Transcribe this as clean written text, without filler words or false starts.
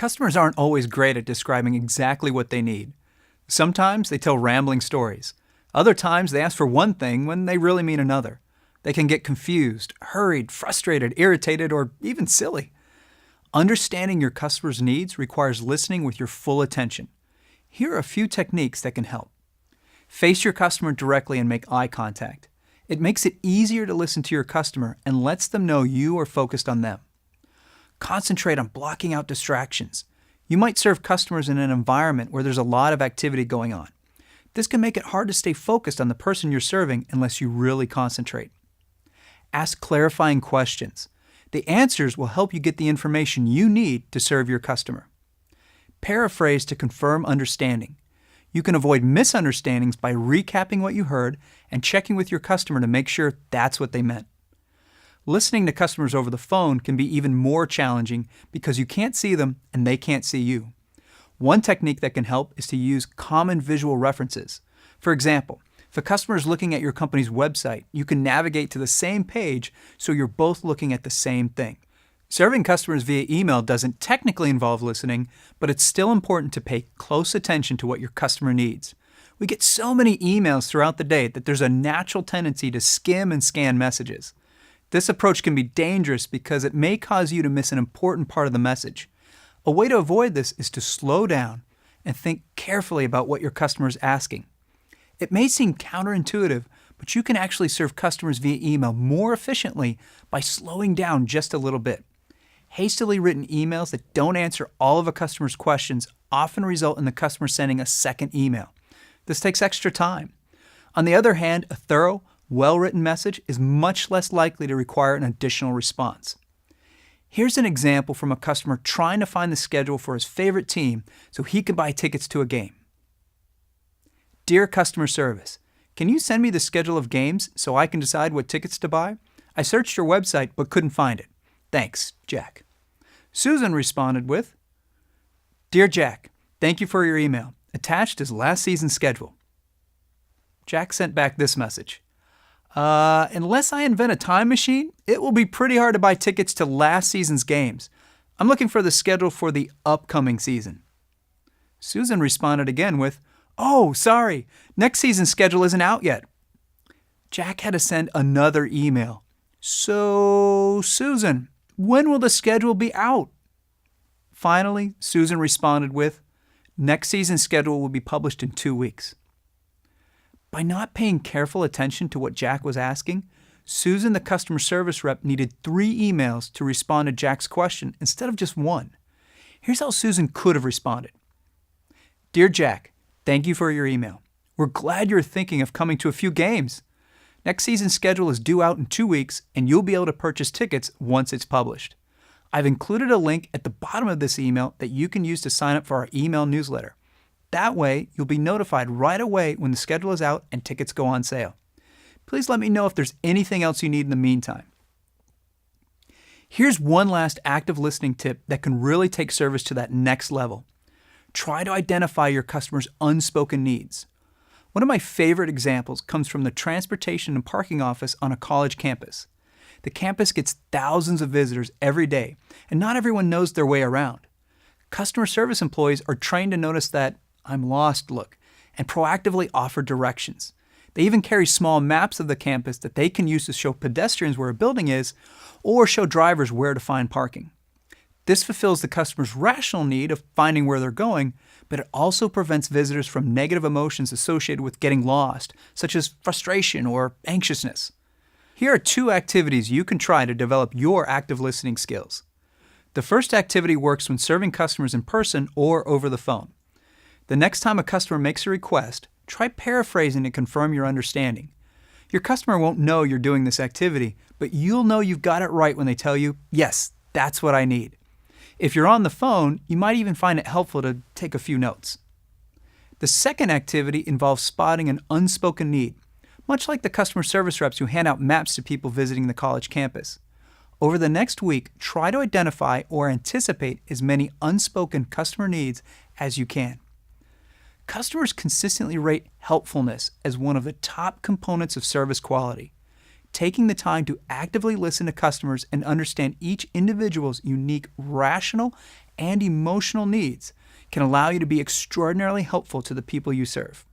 Customers aren't always great at describing exactly what they need. Sometimes they tell rambling stories. Other times they ask for one thing when they really mean another. They can get confused, hurried, frustrated, irritated, or even silly. Understanding your customer's needs requires listening with your full attention. Here are a few techniques that can help. Face your customer directly and make eye contact. It makes it easier to listen to your customer and lets them know you are focused on them. Concentrate on blocking out distractions. You might serve customers in an environment where there's a lot of activity going on. This can make it hard to stay focused on the person you're serving unless you really concentrate. Ask clarifying questions. The answers will help you get the information you need to serve your customer. Paraphrase to confirm understanding. You can avoid misunderstandings by recapping what you heard and checking with your customer to make sure that's what they meant. Listening to customers over the phone can be even more challenging because you can't see them and they can't see you. One technique that can help is to use common visual references. For example, if a customer is looking at your company's website, you can navigate to the same page so you're both looking at the same thing. Serving customers via email doesn't technically involve listening, but it's still important to pay close attention to what your customer needs. We get so many emails throughout the day that there's a natural tendency to skim and scan messages. This approach can be dangerous because it may cause you to miss an important part of the message. A way to avoid this is to slow down and think carefully about what your customer is asking. It may seem counterintuitive, but you can actually serve customers via email more efficiently by slowing down just a little bit. Hastily written emails that don't answer all of a customer's questions often result in the customer sending a second email. This takes extra time. On the other hand, a thorough, well-written message is much less likely to require an additional response. Here's an example from a customer trying to find the schedule for his favorite team so he can buy tickets to a game. Dear customer service, can you send me the schedule of games so I can decide what tickets to buy? I searched your website but couldn't find it. Thanks, Jack. Susan responded with, Dear Jack, thank you for your email. Attached is last season's schedule. Jack sent back this message. Unless I invent a time machine, it will be pretty hard to buy tickets to last season's games. I'm looking for the schedule for the upcoming season. Susan responded again with, Oh, sorry, next season's schedule isn't out yet. Jack had to send another email. So, Susan, when will the schedule be out? Finally, Susan responded with, Next season's schedule will be published in 2 weeks. By not paying careful attention to what Jack was asking, Susan, the customer service rep, needed 3 emails to respond to Jack's question instead of just 1. Here's how Susan could have responded. Dear Jack, thank you for your email. We're glad you're thinking of coming to a few games. Next season's schedule is due out in 2 weeks, and you'll be able to purchase tickets once it's published. I've included a link at the bottom of this email that you can use to sign up for our email newsletter. That way, you'll be notified right away when the schedule is out and tickets go on sale. Please let me know if there's anything else you need in the meantime. Here's one last active listening tip that can really take service to that next level. Try to identify your customer's unspoken needs. One of my favorite examples comes from the transportation and parking office on a college campus. The campus gets thousands of visitors every day, and not everyone knows their way around. Customer service employees are trained to notice that I'm lost look and proactively offer directions. They even carry small maps of the campus that they can use to show pedestrians where a building is or show drivers where to find parking. This fulfills the customer's rational need of finding where they're going, but it also prevents visitors from negative emotions associated with getting lost, such as frustration or anxiousness. Here are 2 activities you can try to develop your active listening skills. The first activity works when serving customers in person or over the phone. The next time a customer makes a request, try paraphrasing to confirm your understanding. Your customer won't know you're doing this activity, but you'll know you've got it right when they tell you, yes, that's what I need. If you're on the phone, you might even find it helpful to take a few notes. The second activity involves spotting an unspoken need, much like the customer service reps who hand out maps to people visiting the college campus. Over the next week, try to identify or anticipate as many unspoken customer needs as you can. Customers consistently rate helpfulness as one of the top components of service quality. Taking the time to actively listen to customers and understand each individual's unique rational and emotional needs can allow you to be extraordinarily helpful to the people you serve.